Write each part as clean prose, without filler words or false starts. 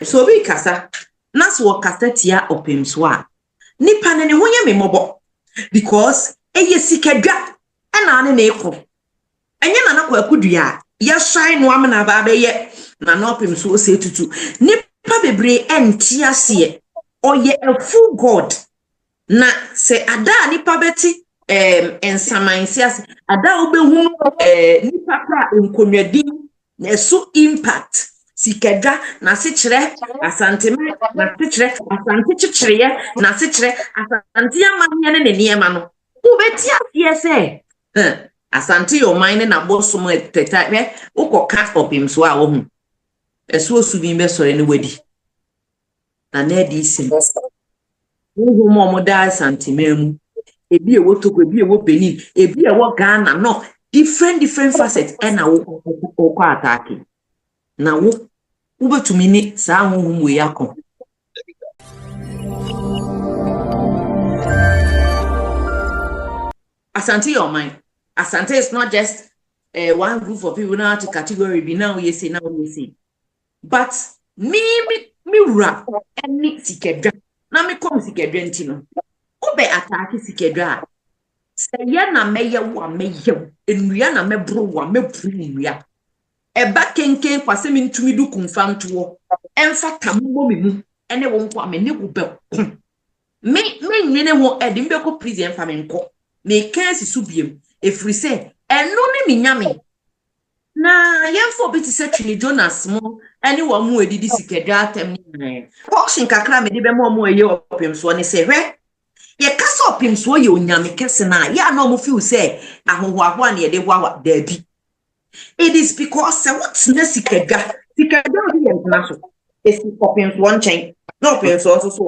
So be kasa. Nas wo kasa tia opim so a. Nipa ne ho ye me mobo because eye Sikadwa na ane na ekro. Enye na nakwa akudua ye shine no amna ba be ye na no opim so se tutu. Nipa bebre enti ase oye a full god. Na se ada nipa beti ensamansi ase ada obehunu nipa pra nkonwadi na so impact Sikadwa na se kire Asante na se kire Asante chichire na se kire Asante amanye ne niema no ubeti afie se Asante your mind na bosom eteta we ukoka opim so a wo hu eso osubin be sore ne wadi na na di sim wo mo da Asante memu ebi ewo Togo ebi ewo Benin ebi ewo Ghana no different facets na wo ko attack na wo betumi ni saa honhom we yakọ. Asante your mind. Asante is not just one group of people now to category be now you say but me rap any Sikadwa na me come Sikadwa ntino obe attack Sikadwa say ya na meye wa meye enua na mebro wa mebru enua eba kenken kwase me ntumi du kumfanto emfa tammo me mu ene wo nko amene wo be me nyene wo edi mbe ko prison fa me nko me kansi subiem efri se eno ne minyame na yemfo biti se Twili Jonas mo ene wo mu edidi Sikadwa atem ni auction kakra me de be mo eye opem so ne se hwe ye kasa opem so ye onyame kese na ya na mo feel say ahohoaho na ye de hwa da bi. It is because what's the Sikadwa here international. It's opens one chain, no opens also so.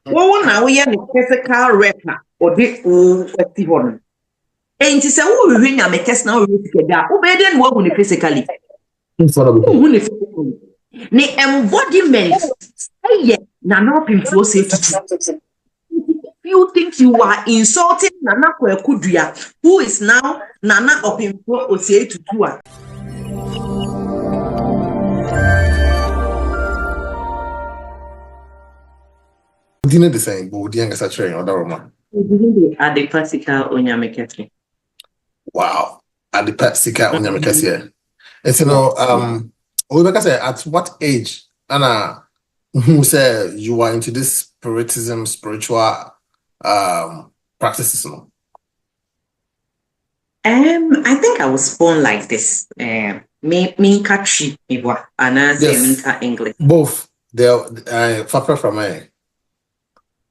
Well, now we are the physical record or the festival. And it's a who we are make us now Sikadwa. Who better than what we physically? The embodiment. Say na no opens so safe to. You think you are insulting Nana Kwekudua, who is now Nana Opimpo Osei Tutua. Didn't the same, but the younger train or that woman. At the Pasika Onyamekesi. Wow, at the Pasika Onyamekesi. It's we say at what age, Anna, who said you are into this spiritism, spiritual practices? No? I think I was born like this. Minka Chi Iwa, and I say Minka English. Both. They're far from me.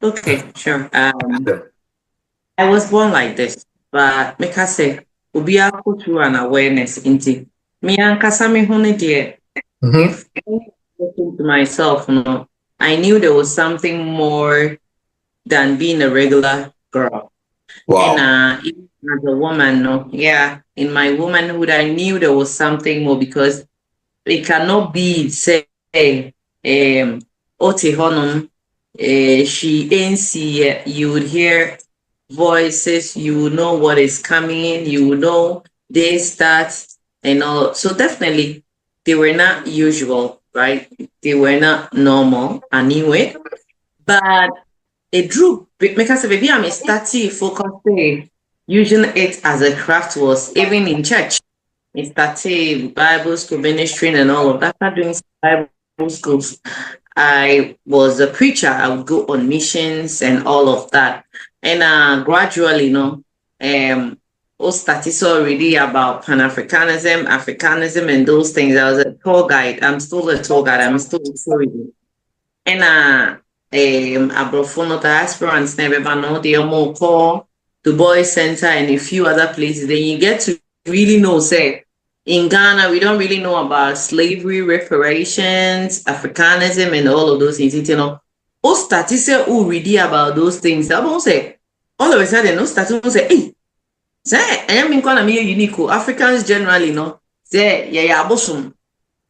Okay, sure. I was born like this, but Mika say, Ubia put through an awareness into me and Kasami Hone dear. If to myself, no, I knew there was something more than being a regular girl. Wow. And even as a woman, no, yeah, in my womanhood, I knew there was something more because it cannot be say, Oti Honum, she ain't see. You would hear voices, you would know what is coming, you would know they start and all. So definitely, they were not usual, right? They were not normal anyway, but it drew because maybe I'm starting focusing using it as a craft was even in church. I started Bible school ministry and all of that. After doing Bible schools, I was a preacher. I would go on missions and all of that. And gradually, all started already about Pan-Africanism, Africanism, and those things. I was a tour guide. I'm still a tour guide. I'm still a story. And Abrofono diasporans never know the Omoko, the Boys Center, and a few other places. Then you get to really know, say, in Ghana, we don't really know about slavery, reparations, Africanism, and all of those things. You know, all statistics who read about those things. I won't say all of a sudden, no statistics say, hey, say, I am in Ghana, me unique. Africans generally, no, say, yeah, bosom.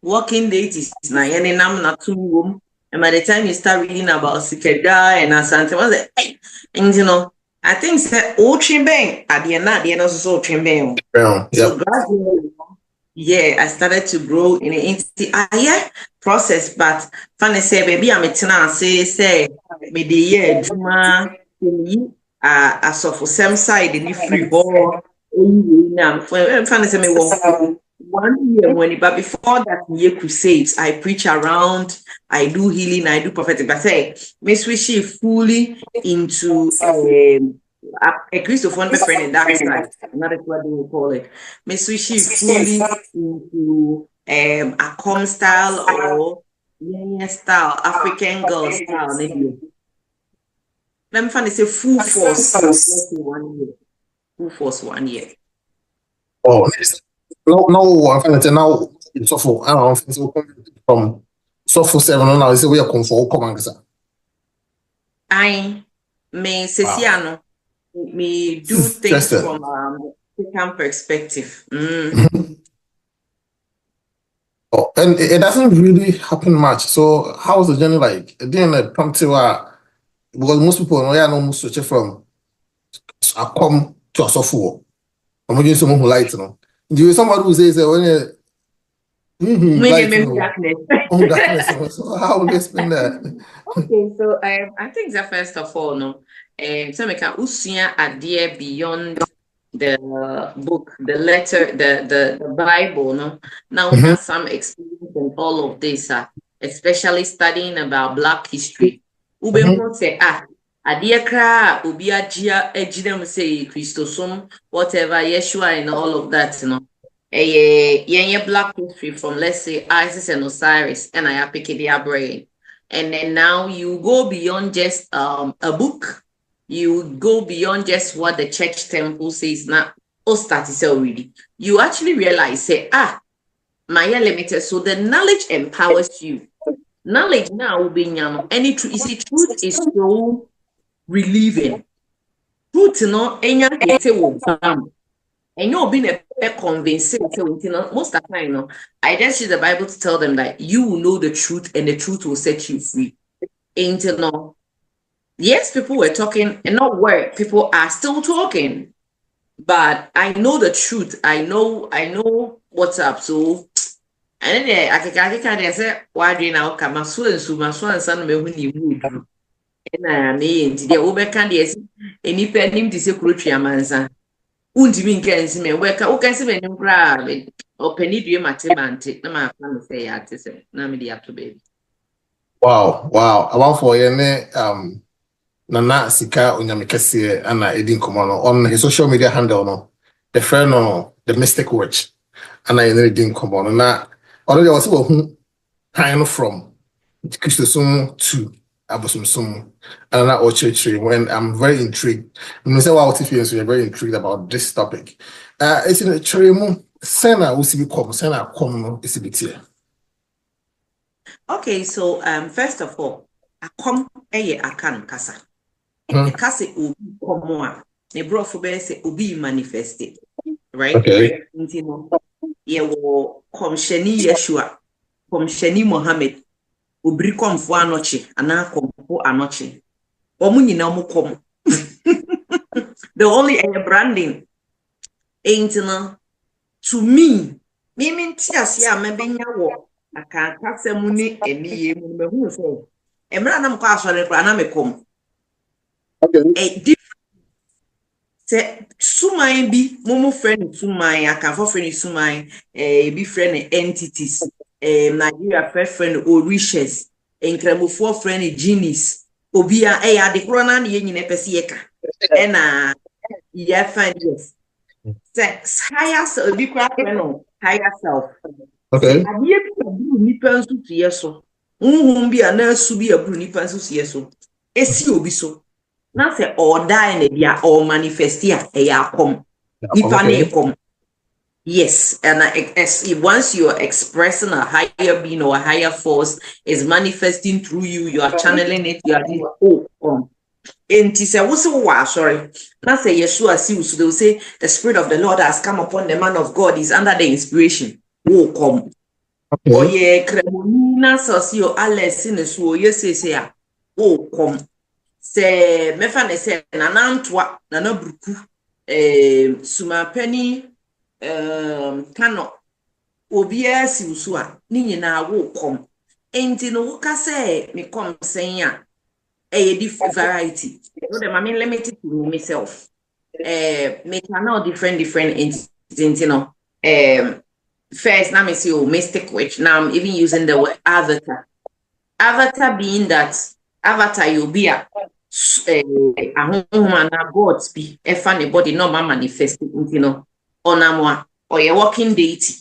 Working days is na yene nam na two. And by the time you start reading about Sikadwa and Asante, was like, hey, and you know, I think that old Chimbang at the end also Chimbang. So gradually, yeah, I started to grow in it. Yeah, process, but funny say baby I'm say me the year juma as of some side in free hall now funny say me 1 year when but before that year crusades I preach around, I do healing, I do prophetic, but say me switch it fully into a Christopher friend in that side, another what they will call it. Me switch it fully into a com style or yeah style, African girl style, maybe. Let me find say full force. Let's say 1 year. Full force 1 year. Oh, no, I'm trying to tell now. It's awful. I don't know. From so for 7 now, is we are come for come. I may Ceciano me do things Interesting. from African perspective. Oh, and it doesn't really happen much. So how's the journey like? It didn't prompt you because most people know yeah no most switch from I come to a software. I'm going someone who likes Do you somebody who says when you Maybe light maybe darkness. oh darkness. So how will you explain that? Okay, so I think that first of all, no, so we can usia idea beyond the book, the letter, the Bible, no. Now we Mhm, have some experience in all of this, especially studying about Black history. Ube mhm, say idea kra ubi ajia ejidem say Christosum, whatever, Yeshua and all of that, you know. Yeah, Black history from let's say Isis and Osiris, and I pick it brain. And then now you go beyond just a book. You go beyond just what the church temple says. Now, oh, start is already. You actually realize, say, my limited. So the knowledge empowers you. Knowledge now will be any truth. You see, truth is so relieving. Truth, you know, any will bam. And you'll be a convincing. So, you know, most of the time, you know, I just use the Bible to tell them that you will know the truth and the truth will set you free. Ain't you know? Yes, people were talking, and not where people are still talking. But I know the truth. I know what's up. So and then I can say why do you now come so and son me who ni wood. And me into the over can yes any pen him to say kurutri amansa. Untimi nka nsi me weka o kan se me nim kra o pani due matemante na ma fa me say ya te say na me dey up to baby. Wow. About for you, Nana Sika Onyamekese Anna Edin Komono on his social media handle no. The friend no the Mystic Witch. Anna Edin Komono. Na already was who kind from Christosum to Abosum and not Ochre when I'm very intrigued. You say wow if you're very intrigued about this topic. It's in a tremu Sena Usibi come Sena come is a bit here. Okay, so first of all, akom eye akan kasa. Hmm. Kasa obi komo a ne brofo be say obi manifested, right? Okay. Nti no ye wo komsheni Yeshua, komsheni Mohammed, obri komfo anoche ana komfo anoche. Omo nyina omo kom. The only branding ain't no to me nti ase a mabenya wo aka kasa mu ni eniye mu mehu so. Emra na mkwa asore kra na mekom. Okay. Sɛ suman bi mumu friend suman akanfo friend suman bi friend entities Nigeria friend Orishas nkramofo friend genies obia ade kro na ye nyine pese yeka na ye find yes higher self bi kra friend higher self sɛ Okay. ade bi aburu nipa nso tiye so nhum bi na asu bi aburu nipa nso tiye so esi obi so na say or die na dia or manifest ya akom nipa na Okay. ekom. Yes, and once you're expressing a higher being or a higher force is manifesting through you, you are channeling it, you are doing and say sorry. Not say Yeshua see so they will say the spirit of the Lord has come upon the man of God, is under the inspiration. Oh come. Or Okay. ye kremona sosio alles in so yes say oh come. Se mefa ne se nanantwa nana bruku sumapani kano obia si usu a ni nyina wo kom enti no woka say me come saying a different variety. No, the mommy limited to myself. Make now different entities, you know. First, now me see mystic witch. Now I'm even using the word avatar. Avatar being that avatar you'll be a home and a gods be a funny body no man manifesting, you know, on a or a walking deity.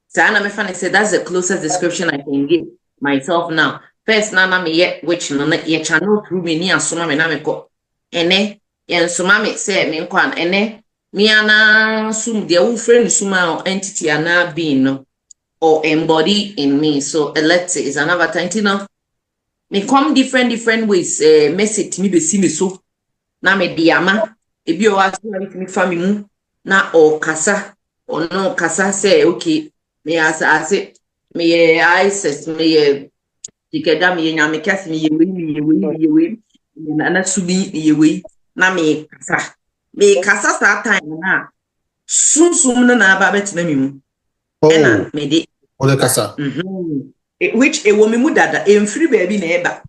So I'm funny say that's the closest description I can give myself now. First, Nana me yet which no ye channel through me near Suma me namiko. Ene, yen Suma me say me kwan ene, me ana sum the friend Suma entity ana being no or embody in me. So let's say is another time, you know. Me come different ways. Message me be see me so. Na me diama. Ebi o aso na me family mu. Na o kasa. O no kasa say okay. Me ase me ye ISIS me ye Sikadwa me ye nyame kase me ye we na subi me ye we na me kasa. Me kasa sa time na sunsum na aba betina me mu. Oh, Ena me de Ole Kasa. which a woman would that free baby neighbor.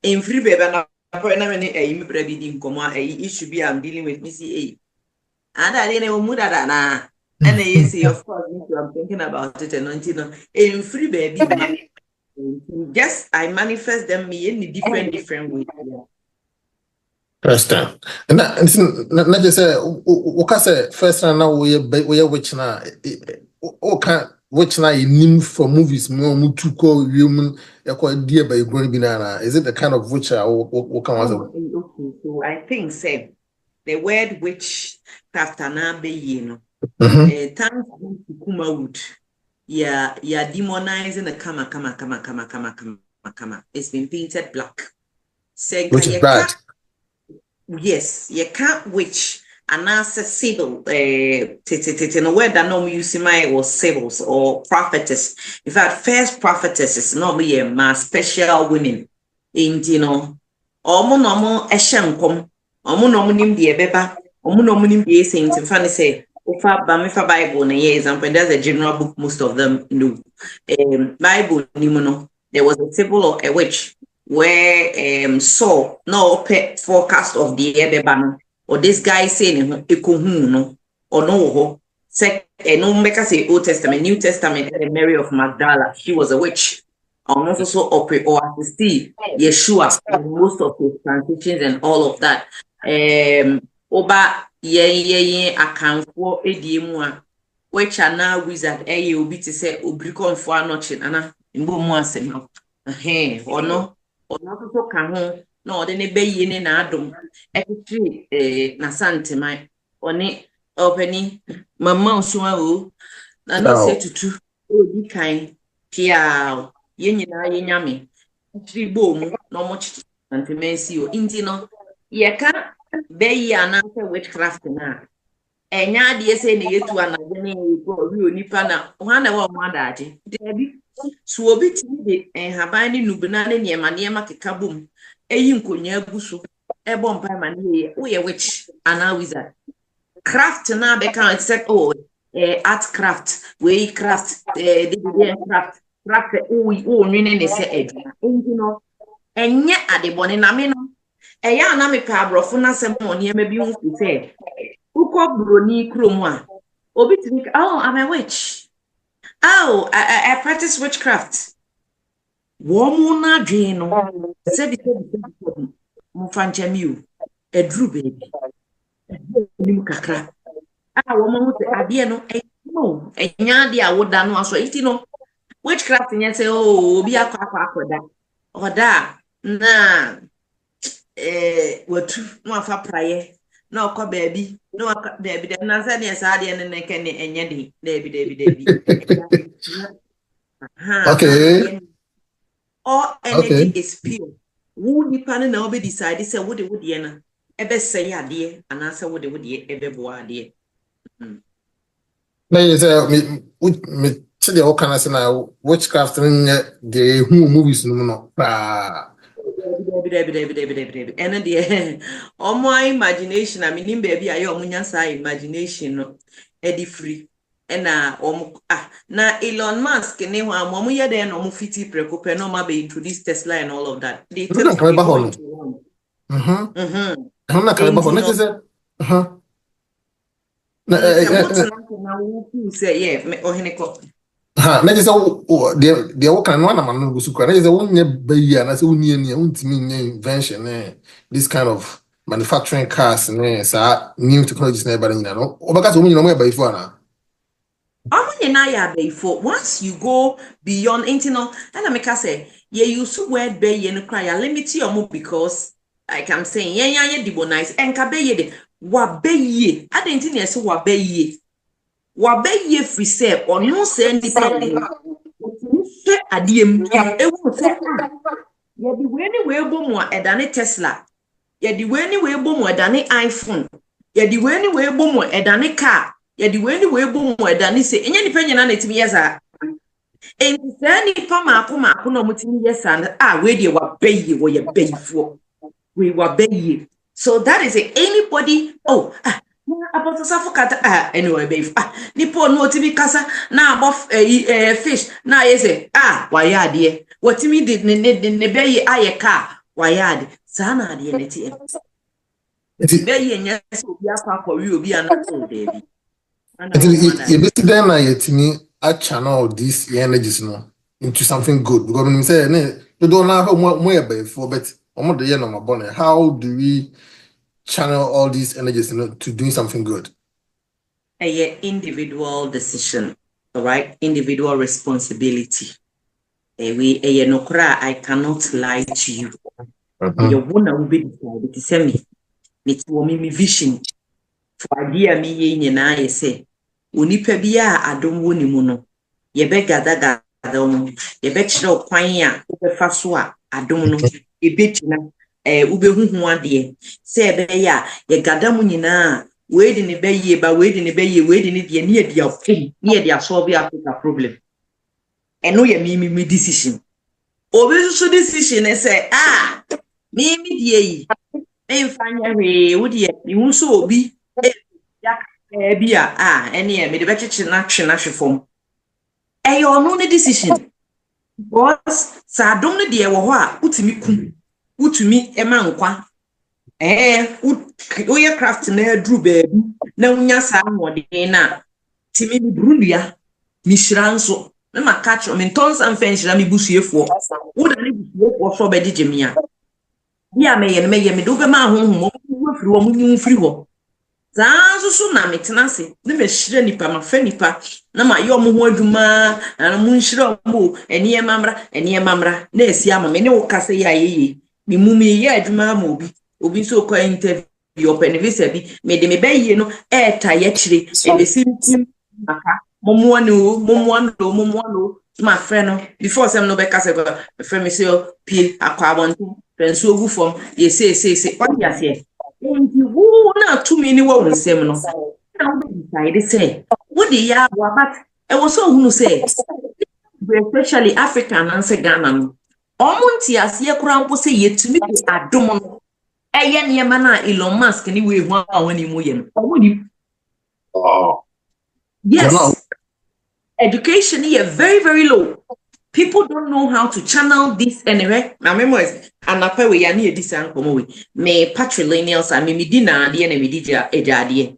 In free baby na many a baby in coma it should be I'm dealing with Missy A. And I didn't know muda na and they say of course I'm thinking about it and until in free baby ma. Just I manifest them me in different ways. Yeah. First time. And not just say, what say first time now we which na okay which na you name for movies more to call human dear by going banana. Is it the kind of witch what can was Okay, so I think say the word which Taftana be you know. Thanks to Kuma Wood. Yeah, demonizing the kama. It's been painted black. Senka which is bad. yes, you can't witch and answer civil no word that no use my or civils or prophetess. In fact, first prophetess is normally a special women in normal eshankom, normal nim the beba, normal nim the saint in funny say. If Bible na yeah example, there's a general book most of them know. Bible nimuno, there was a symbol or a witch where saw no forecast of the ebeba or this guy saying no or no no make us say Old Testament, New Testament, Mary of Magdala, she was a witch. Also operate or assist Yeshua in most of his transitions and all of that. Oba ye akanfo ediemu a which are now wizard obi to say obriko mfo anoche ana mbo mu asem no ono so ka ho na ode ne bayi ne na adom ekitri na Asante man one openi mama osuma o na no say tutu odi kan pia ye nyina ye nyame tri bom no mo chi Asante man si o inti no ye ka bayi ananse witchcraft na enya de ese ne yetu anade ne ko ri onipa na ho na wa mo adaje debi so obi ti de haban ne nubna ne niema keka bom eyi nkonya aguso ebo mpa ma ne wo ye witch ana wizard craft na be kan say oh art craft we craft craft o nwene ne se eduna nti no enye adebone na me no eya na me pa abrofo na sem mo niema bi hu say uko broni krom a obi think oh I'm a witch. Oh, I practice witchcraft. Woman na dwen no. Sabi mo fanchamiu. Edru baby. Nim kakra. Ah, woman mo ade no no. Enya de awoda no aso iti no. Witchcraft nya say oh obi akwa. Oda na watu no afa praye. Na okọ baby no baby na say na sa de ne ke ne enye de baby Okay. all energy is pure wo nipa ne na obe decide say wo de na ebe say ade ana say wo de ebe bo ade Na you say me to the kind of na witchcraft the movies no and the my imagination I mean baby ayo omunya sa imagination no e di free and na Elon Musk ne ho amomo ye dey no mo fiti preko pe no ma be introduce Tesla and all of that. They No, took can I a buy point one? to one. I'm not can I buy one. No, Let's say, so what na we say yeah, ohene ko. na just the what can one man go sukra. Na just one nye bayi na say unye ni untimi nye invention this kind of manufacturing cars sa new technologies na everybody no. Obaka so munye no mo bayi for na. Once you go beyond internal, and I make I say, yeah, you should word be ye no cry, limit your move because like I'm saying, yeah, demonize and kabe ye de wa be ye. I didn't think yes, wa be ye. Wa be ye free say or no say any problem. Adiem, it will say, yeah, the way anyway, boom, a dane Tesla, yeah, the way anyway, boom, a dane iPhone, yeah, the way anyway, boom, a dane car. Yɛde wani we bom ɛdane sɛ enye nipa nyina na etimi yesa enti sɛ nipa maako na mutimi yesa na we de wa bayi wo ye bayifo we wa bayi so that is it. Anybody apostle safokata anyway bayifo nipa no otimi kasa na abof fish na yese wa ya ade watimi de ne bayi ayeka wa ya ade sa na ade ne ti bayi nya so obi akwa obi ana baby. You basically then yetimi a channel these energies no into something good because when you say you don't know how more before but how do we channel all these energies to doing something good? A individual decision, all right? Individual responsibility. A nokra, I cannot lie to you. You wanna be decided to send me vision for idea me in I say. Unipa bia adom woni mu no ye be gada no ye be kire okwan a obefa so a adom no e betina ubehuhu ade se be ya ye gada mu nyina we di ne be ye ba we di ne be ye we di ne de ne ye dia fom ne ye dia solve Africa problem eno ye me decision obi so decision e say me die yi emfanya hwe wo de mi hu so obi bia ene me de bechichi na hwe na hwe fom eyo no ne decision because sa dom ne de wo ho a utimi kum utumi ema nkwa uye craft na adru baabi na unya sa nwode na timi mi brundua mi hira nso na maka cho me tons am fen hira mi busuefo wo da ne busuefo so be gigemi a bia me ye me do be ma honhom mo firi wo mu nyu firi ho so na metena se ne me hire nipa ma fa nipa na ma yo mo ho adwuma na mo nhire mo ene mamra na esi ama me ne wo kase ya yeye me mu me ye adwuma ma obi so ko interview open visa bi me de me bayi no ta ye kire e be simtim maka momo no my friend before some no be kase go friend me say pie akwa abonto penso ogu fom ye say what ya say enti wo na tumi ni wo nsem no na wo decide say wo de ya wa but e wo so hunu say especially African and say Ghana no omonti ase kura mpo say yetumi de adom no eye niema na Elon Musk ni we hu awani mu ye no omoni yes education is very very low. People don't know how to channel this anyway. My memories and I we ya near this ankomo me patrilineals and me dina de na me dija ejade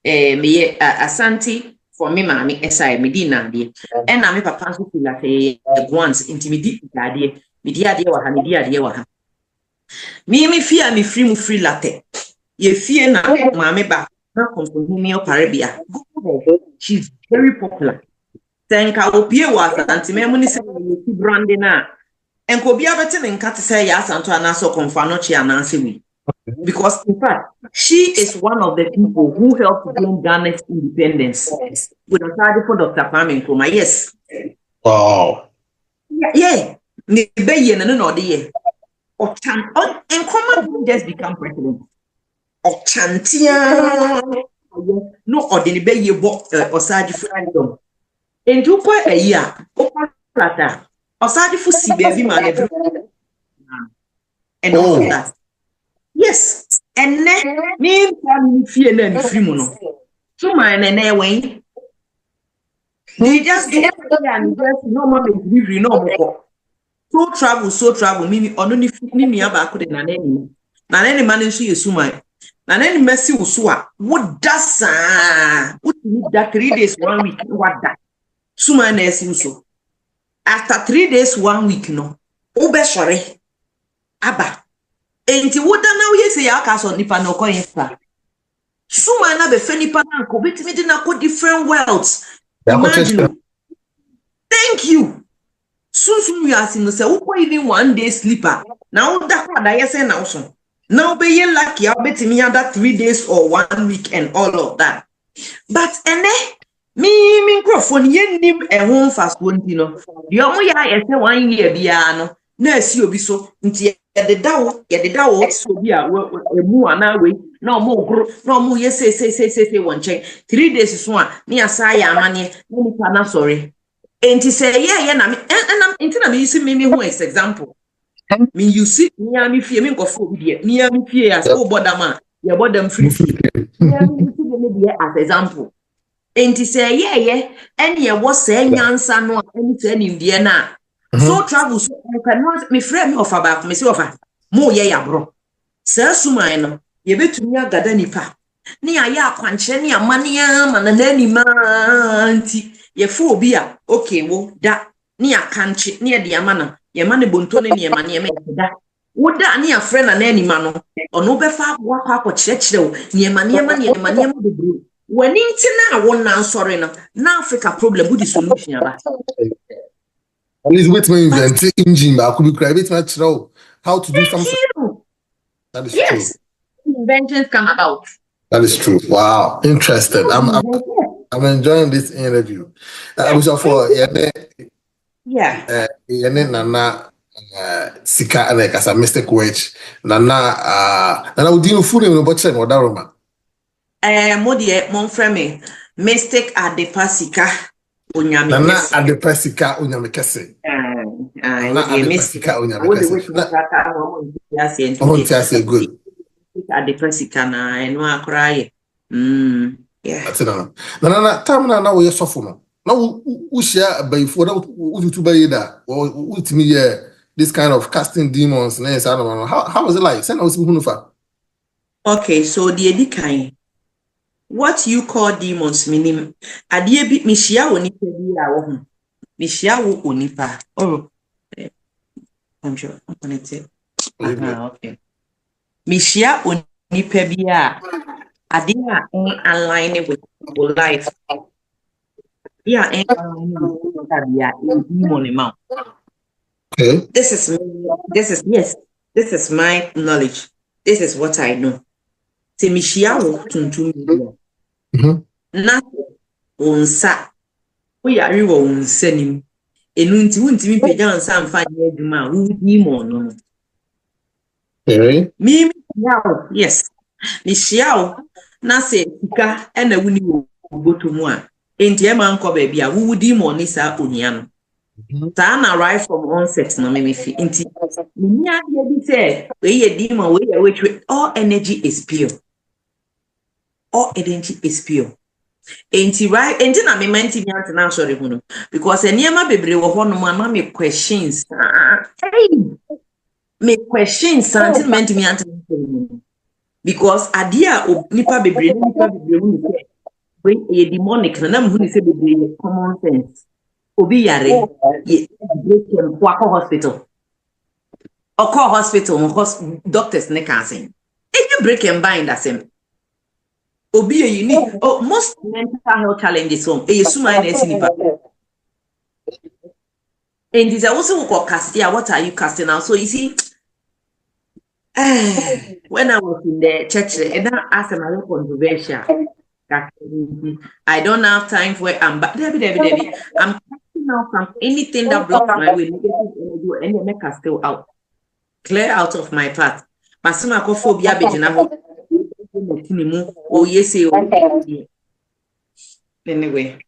me Asante for me mami esai me dina de and na me papa so feel like once intimidate ejade me dia de wa ha me dia de wa ha me fear me free latte ye fear na mami ba na company Paribia she's very popular. Tenka opie wa Asante me muni se you branding na enko bia bete ne nka te say ya Asante anaso konfa no chi ananse wi because in fact she is one of the people who helped gain Ghana's independence with Asante for Dr. Kwame Nkrumah. Yes. Wow. Yeah. Ne be ye no de ye Nkrumah didn't just become president Ochantia no ordinary be ye bo Osaji freedom. And you put a year, plata, or side for see baby man, and all of that. Yes, and then me fear and free mono. So mine and airway. They just do it and just no more delivery, no more. So travel, mimi ono ni nua ba ko de na nani ma nso yesuma na nani mesi uso a woda saa wotini da 3 days 1 week wada suma na esi uso after 3 days 1 week no ube sore aba enti woda na wo yesi ya aka so nipa no koyin fa suma na be fe nipa na ko betimi di na ko different worlds imagine. Thank you. Soon we are seeing say who even 1 day sleeper. Now that what I say now so. Now be ye lucky I'll bet me that 3 days or 1 week and all of that. But me microphone ye nim e ho fast one you know. The omo ya say 1 year bia no. Na asi obi so nti ye de dawo so bi a emu ana we na omo gro na omo ye say won check 3 days so a me asa ya amane ni nipa na sorry. And to say, yeah, na me, and I'm into me, you see me who is example. Me, you see, me, me fear me go for me, me fear as oh, but man, you bought them free. Me, as example. And to say, yeah, and yeah, was saying, answer no, anything in Vienna. So travel, so you cannot me frame of about me, offer more, yeah, bro. Sir, Sumino, you bet to me a gadanipa. Near ya, quanchenia, money, and an animal. Ye fo bi a okay wo da ne akanche ne de amana ye mane bonto ne ne mane me da wo da ne afre na anima no ono be fa wa kwa kire wo ne mane ma bebre wani ntina wo na nsore no na Africa problem wo di solution aba at least wait me invent engine ba could be cry wait me try how to do something that is yes. True inventions come about. That is true. Wow, interested. I'm enjoying this interview. I was for yeah. Nana Sika like as a mistake wage. Nana would you food in the bottom or Daroma? Modi mon frame mistake at the pasika unyami. Nana at the pasika unyamikase. Mistake good. At the pasika na enwa cry. Yeah. That's it. Nana time na we suffer no. Now we share by for that we to buy that or ultimately this kind of casting demons and I don't know how was it like? Send us okay, so the edikan what you call demons meaning adie bi mihia woni pa bi a wo ho mihia wo onipa oh I'm sure I'm connected. Okay mihia onipa bi a adie in align with life. Yeah, and demon. Okay. This is my knowledge. This is what I know. Temishiawo tuntum. Na onsa. We are riwo onsenim. Enu nti wuntimi pejaa nsa mfa nye adwuma wu demon no. Okay. Mimi shiawo. Yes. Ni shiawo na se sika ena wuni wo botomu a. Enti e man ko baby a wu demon ni sa onia no. Ta na right from onset no me fi enti nya de bi say we ye demon we ye which all energy is pure. All energy is pure. Enti right enti na me menti nya na sorry hu no because eniema bebre wo ho no ma me questions. Hey. Me questions until menti me ante because adia nipa bebre hu when a demonic na nam hu ni say bebre common sense. Obi yare ye break him hospital. Or call hospital doctors ne can say. If you break him bind as him. Obi you need most mental health challenges home. E suma na nipa. And this also called casting. What are you casting out? So you see when I was in the church and I asked my controversial. I don't have time for it. I'm Debbie. I'm casting out from anything that blocks my way, negative energy, and make us still out. Clear out of my path. Masima kophobia bejina ho. Oh yes, anyway.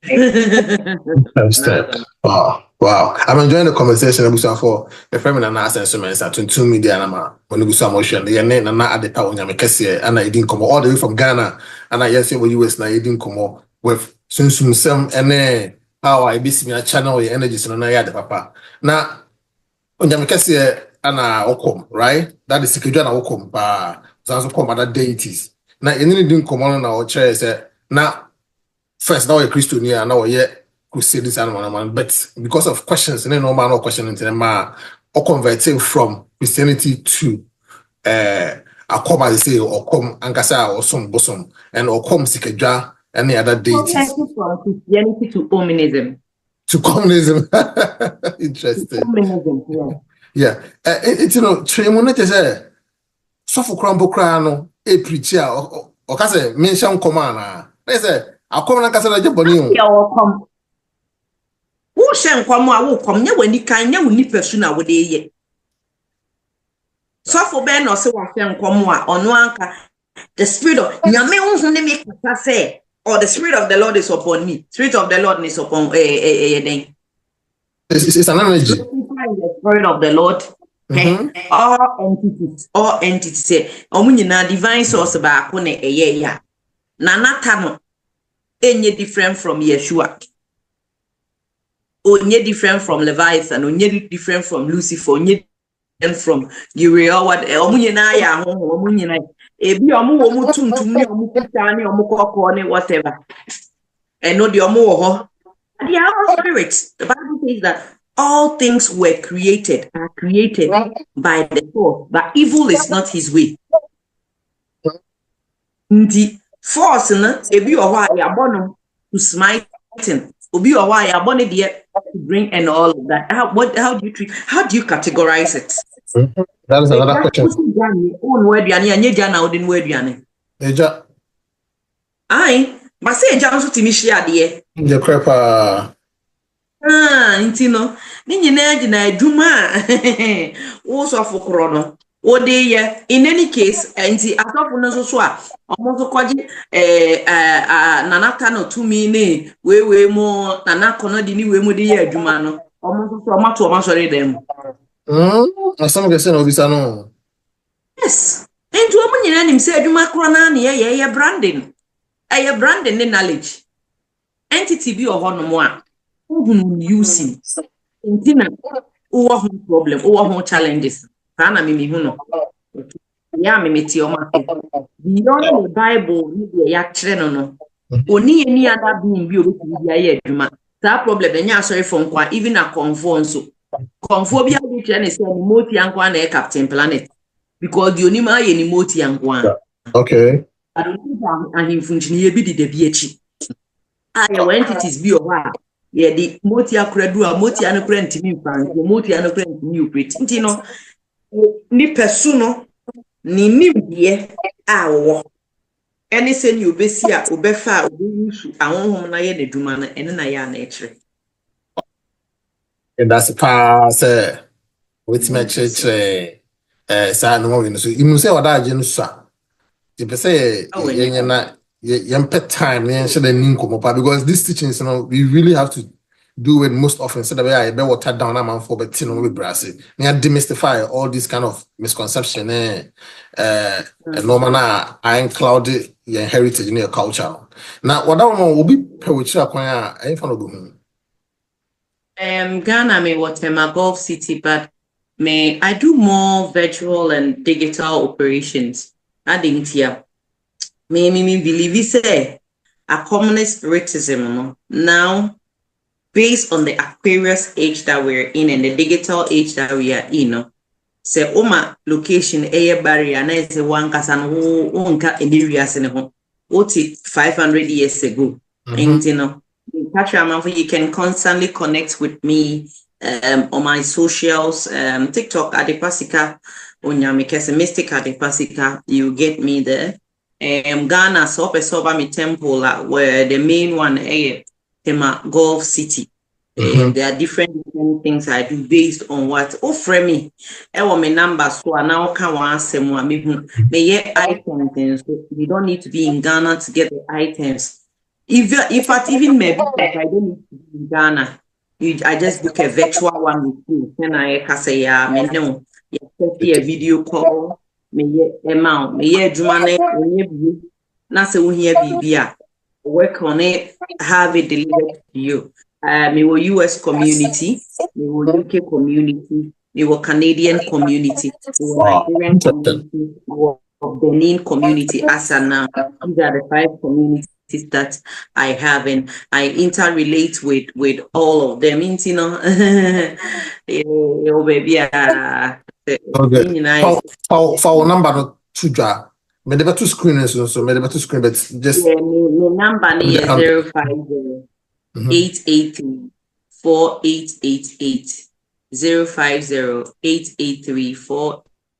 Wow. I'm enjoying the conversation about for the feminine and instruments at 2 media nama when you go motion. The name na at the power nyamekese and I didn't come all the way from Ghana and I yes say US na didn't come with sunsum sem ene how I be me channel your energy so na ya de papa na onyame kese ana okom right that is Sikadwa na okom pa so come other deities na any din komo na o chere say na first now a Christian here now ye crusaders and man but because of questions and no man no question into ma or converting from Christianity to I come as say or come ankasa or some bosom and or come Sikadwa any other deities From Christianity to communism. to communism. Interesting. Communism, Yeah. It's Tremonet is a Suffolk Crumble Crano, a preacher, or Cassa, mention command. They say, I'll come like I said, I jump on you. come. Who shall come? I will come near when you can, never need person out with ye. So for Ben or so, I can come on one. The spirit of Yame say, or the spirit of the Lord is upon me. Spirit of the Lord is upon a It's an energy. The spirit of the Lord. All entities say, Omunina divine source back on a year. Nanatano, any different from Yeshua. Onye different from Leviathan, onye different from Lucifer, onye different from Uriel, what Omunina ya home, Omunina. Ebi omu tuntum ni omu kitani omu kokone whatever. And no the omu they are all spirits. The Bible says that all things are created by the source, but evil is not his way. The force na ebi owa ya bono to smite him. Obi owa ya bono there to bring and all of that. How do you categorize it? That is another question. Aye, but say Jansu Timishia dear. The crepa. Intino, Nini na Juma, also for Chrono. O day, in any case, and see, I thought Nazoswa, almost quaji, Nanatano to me, we more Nanakono dini we mudia Jumano, almost so much or sorry them. Some can say, Obisano. Yes, and to a woman him said, You macronani, yeah, branding. A branding the knowledge. Entity be of one more. Who using? Intina, who problem, who challenges. Kana mimi huno. Ya mimi tioma. Beyond the Bible, ni ya cheno no. Oni any other being be obi ya adwuma. That problem enya sorry from kwa even a conform so. Conform bia be try na say moti ankwa na Captain Planet. Because the onima ye ni moti ankwa. Okay. I don't think and him function ye be the biechi. Your entities be over. Yeah, the moti akredu a moti anokre ntimi fan, the moti anokre ntimi operate. Nti no ni persono ni nimdie a wo. Any sen you be see a obefa obeyusu ahonhom na ye neduma na ene na ya na ekire. And that's the pass with my church sa no mo so you say what I just sa. You say you pet time because these teachings, we really have to do it most often. So that I be watered down I'm for but with brassy. Me demystify all these kind of misconception and normal I clouded your heritage in your culture. Now what I want will be poetry I ain't follow go. Ghana me what my Gulf City, but I do more virtual and digital operations. I didn't hear. Me believe say a communist spiritism now based on the Aquarius age that we're in and the digital age that we are in. Say oma location air barrier na is one kasan who unka areas in home. What 500 years ago. And you can constantly connect with me on my socials, TikTok Adepasika, Onyamikese Mystic Adepasika, you get me there. Ghana soba mi temple where the main one Tema Gulf City. There are different things I do based on what offer me. Want my number so I now can answer more. May items. So you don't need to be in Ghana to get the items. If I even maybe like I don't need to be in Ghana, I just book a virtual one with you. Then I can say me no. A video call. Me amount. Me jumane. Na se wo here bibia. Work on it. Have it delivered to you. me were US community, me were UK community, me were Canadian community, me were Wow. Nigerian community, me were Benin community. As and now, these are the 5 communities that I have, and I interrelate with all of them. You know, baby, Okay. nice. For number no to draw. Me the better screen so me the better screen, but just Yeah, me number me the is count. 050 Mhm. 883 4888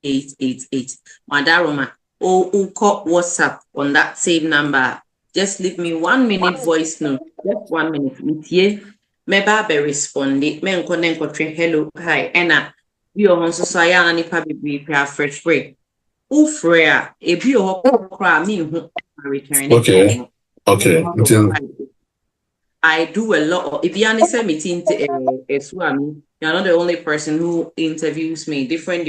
050 Madaroma, call WhatsApp on that same number. Just leave me 1 minute voice note. Just 1 minute. Metie. Meba be responde. Me nko ne nko hello, hi. Ena, bi o honso so aya na nipa bebre pra fresh break. Ufre a, ebi o kra me hu return it Okay. call. Okay. I do a lot of, if you understand me, you're not the only person who interviews me. Different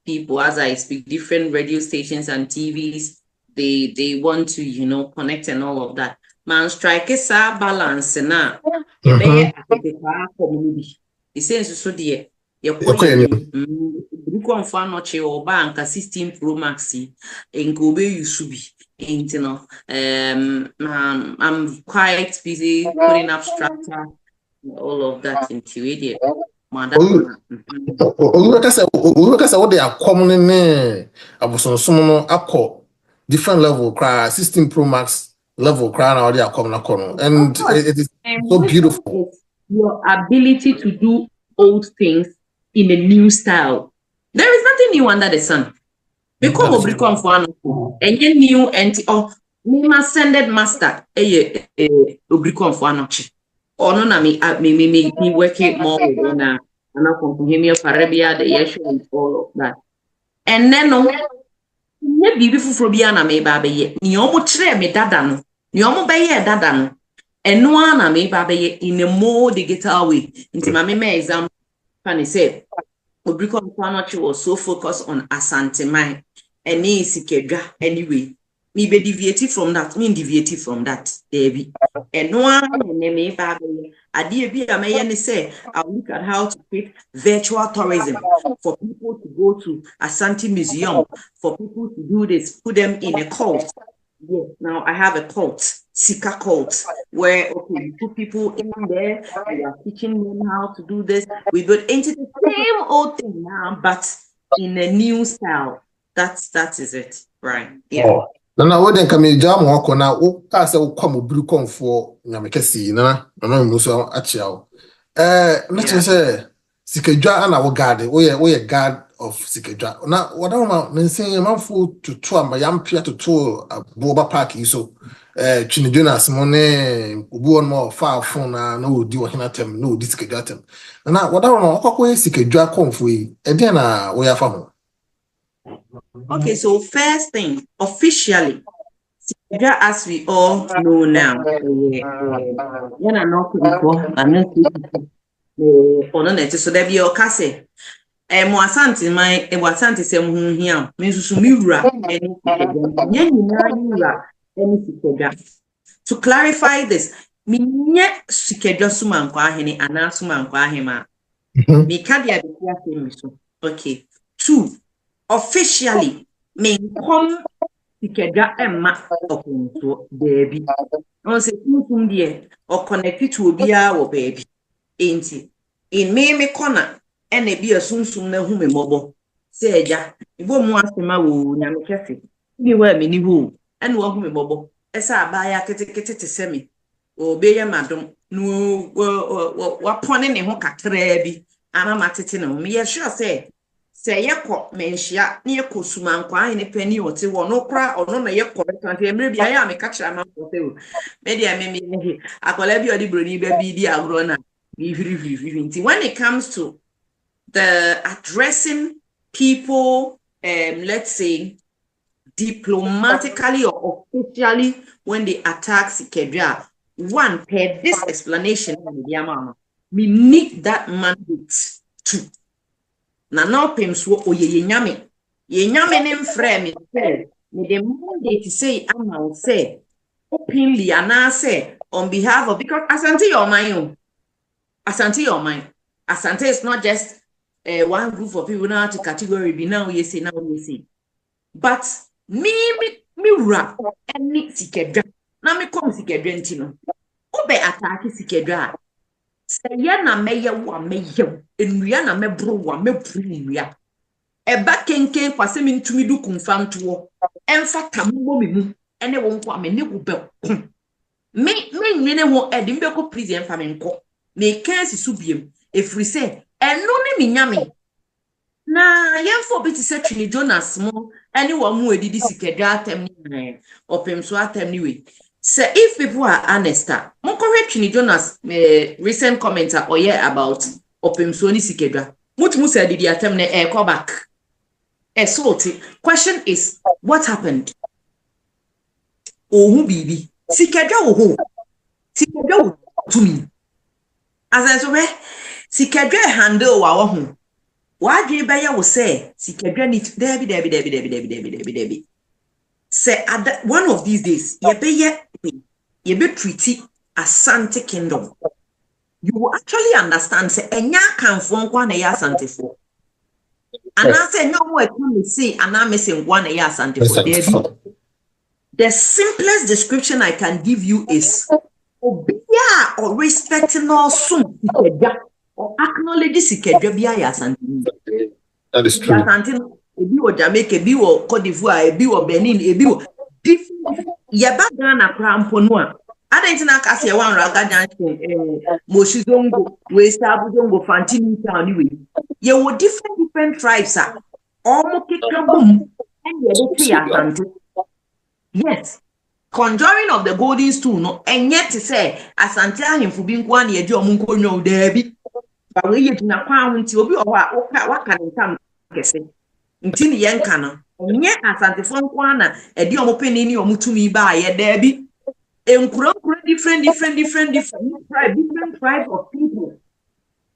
people, as I speak, different radio stations and TVs, they want to, connect and all of that. Man, strike is a balance now. You Mhm. may community. The sense so dear. You call Okay. your you come for noche or bank a 16 Pro Maxi in Kobe you should be. Ain't I'm quite busy putting up structure and all of that into it. Madam. Owuraka say what they are common ne abosonsom no akọ different level cry 16 Pro Max level cry now they are coming akọ no, Of and course. it is And so which beautiful. is your ability to do old things in a new style. There is nothing new under the sun. Become That is obricom for an and new and me sended master obricom for an or no na me working more with na and comprehend parabia the issue and all of that. And then no nye bibi fufuro bi na me ba beye ni omo kire me dada no ni omo beye dada no eno na me ba beye in a more digital way nti ma me example funny say Obriko Mkwanochi was so focused on Asante Mai and Sikadwa anyway. Me be deviated from that, me deviated from that, Debbie. And no one me baby. Idea be a may say, I'll look at how to create virtual tourism for people to go to Asante Museum, for people to do this, put them in a cult. Yes, now I have a cult, Sika cult, where okay, you put people in there, you are teaching them how to do this. We build into the same old thing now, but in a new style. That is it, right? Yeah. Oh. Na wo den kame jam ho akọ na wo ka say wo kwam obiri komfo nyame kesi na mu so achia wo. Na Yeah. say Sikadwa na wo guard wo ye guard of Sikadwa. Na wada ma mensen manfo tutu ama yampia tutu Boba Park yi so Twini Jonas mo ne obi won mo fa phone na odi wo hena tem na odi Sikadwa tem. Na wada ma okokọ Sikadwa komfo yi e den na wo ya fa ho. Okay, so first thing, officially, as we all know now, when I'm not before, I'm not on it. So there be your case. Mo Asante my Asante se mo hu hia me susu mi wura eni sikega nye nyina wura eni sikega. To clarify this, me nye sikega suma nkwa ahene ana suma nkwa ahema. Me ka dia de kia se mi so. Okay. 2, officially me come sikega emma okunto debi. On se kum die o connect to obia wo baby. Enti in me corner ene bi asumsum na hu me mobo se eja ibo mu asema wo nyame kese bi wa me ni hu ene wo hu me mobo esa abaya ketekete te se me obe ye madom no wa pone ne ho kakra bi ama matete ne ho me ye sure se ye kọ menhia na ye kosuma nkwa ne pani ote wo no kra ono na ye correct ante emre bi aya me ka kira ma ote o me dia me akola bi odi broni ba bi di agro na when it comes to the addressing people, let's say diplomatically or officially when they attack Sikadwa, one, per this explanation, we need that mandate too. Na no pem so oye yenyame. Yenyame ne mfrɛ me say, me the mandate say ama say openly and say on behalf of because Asante your mind. Asante your mind. Asante is not just one group of people now to category be now you say now you say. But me rap any Sikadwa. Na me come Sikadwa ntino. Obe attack Sikadwa. Say ya na meye wa meye. Enua na mebro wa mebru enua. Eba kenken kwase me ntumi du kumfa nto. Emfa tammo me mu. Ene wo nko amene wo be. Me nyene ho edi mbeko prison emfa me nko. Me kansi subiem. Efri say eno ne me nyame. Na yemfo bi ti se twini Jonas mo any one mu edidi Sikadwa atem ni opem so atem ni we. So if people are honest, mo correct twini Jonas recent commenter or yeah about opem so ni Sikadwa. Mutumu said did atem ne call back. So question is what happened? Ohu bibi. Sikadwa ohu. Sikadwa to me. As I say Sikadwa handle wa ohu. Why baya will say, Sikadwa need Debbie. Say one of these days, ye be treaty Asante Kingdom. You will actually understand, say, enya can phone one a Asante for. And I say, no more come say, and I'm missing one a Asante for Debbie. The simplest description I can give you is, obia or respecting all soon. Or acknowledge Sikadwa biya Asante. That is true. Asante ebi wo Jamaica, ebi wo Cote d'Ivoire, ebi wo Benin, ebi wo different. Yaba Ghana krampo no a. Adentina ka se wan raga junction Moshizongo, West Abuzongo, Fantini town we. Ye wo different tribes a. Omo keka boom and ye dey Asante. Yes. Conjuring of the golden stool no and yet to say Asante ahemfo bi nko an ye di omo nko nwo Debbie. But we yet na kwa nti obi o waka ntam kese nti ni yenka no nye Asante fo nko na edi omo peni ni omo tumi ba ye Debbie enkuro different tribes of people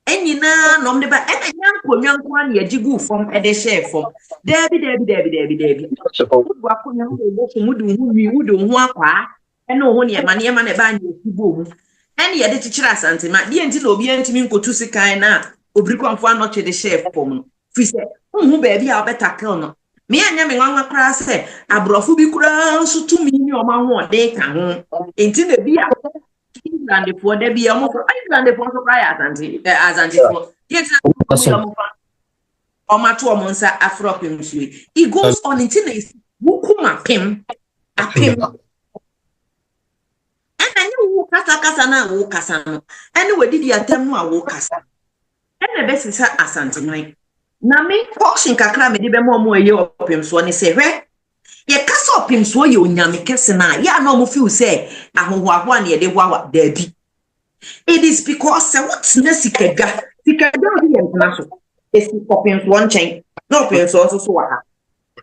enyina no mde ba enyanko nyanko an ye jigu from ede share from Debbie wa ko nyanko ko mudu hu akwa ene ho ne ma ne ba nya sibo mu ene ye de chichira Asante ma die nti na obi antimi nkotu sikan na obirikwanfo anoche de chef pom no fi se hu baabi a obetakel no me anya me nwanwa kra se abrofo bi kra nso tumi ni o ma ho de ka ho enti na bi a England for de bi am for England for so kra Asante for yes o ma to o nsa afropim sui it goes on enti na wukuma pem apem kasa na wo kasa no ene wadidi atam no a wo kasa ene be sisa Asante nwan na me portion kakra me de be mo eye opim so ne se hwe ye kasa opim so ye onyame kese na ya na mo feel say ahohoaho na ye de wa Debbie. It is because what's na Sikadwa ye ntna so esi opim so nchen na opim so wa ha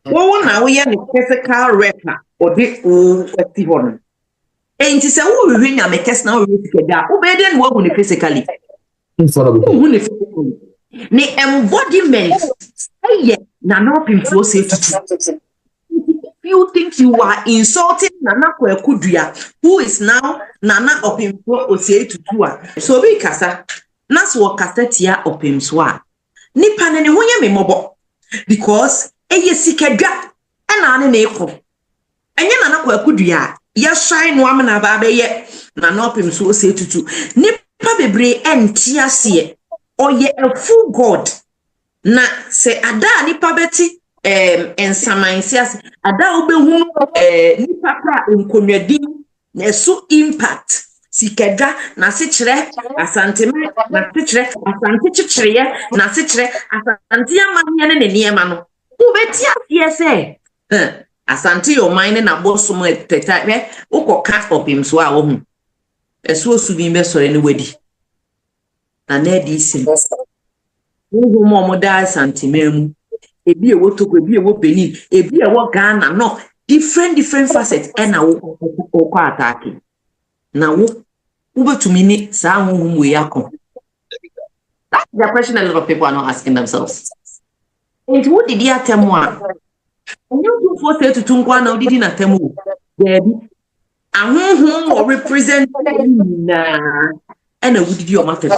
wo na wo ye ne physical record odi o ati hono. Enti se wo hwe nyame kese na wo Sikadwa wo be den wo hu ne physically hu ne physically ni embodiment say na no pimfo say tutu. You think you are insulting Nana Kwekudua, who is now Nana Opimfo Osei Tutua. So be kasa nas wo kasetia opimswa nipa ne ho ye memobo because eye Sikadwa na ne eko enye Nana Kwekudua ya shine no amna ba be ye Nana Opimso Osei Tutu nipa bebre enti ase oye a full god na se ada nipa beti ensamansias ada obehunu nipa pra nkonwadi na so impact Sikadwa na se kire Asante na se kire Asante chichire na se kire Asante amanye ne niema no ubeti afie se Asante your mind na bosom eteta we ukoka opimso a wo hu eso osubin be sore ne wadi na na di sim wo mo da Asante memu ebi ewo Togo ebi ewo Benin ebi ewo Ghana no different facets na wo ko attack na wo betumi ni sa honhom we yakọ. That's the question a lot of people are not asking themselves. And what did he attempt one? You for say to tunkwa na did na temu baby ahonhom or represent na ɛna wodidi ɔmo atɛm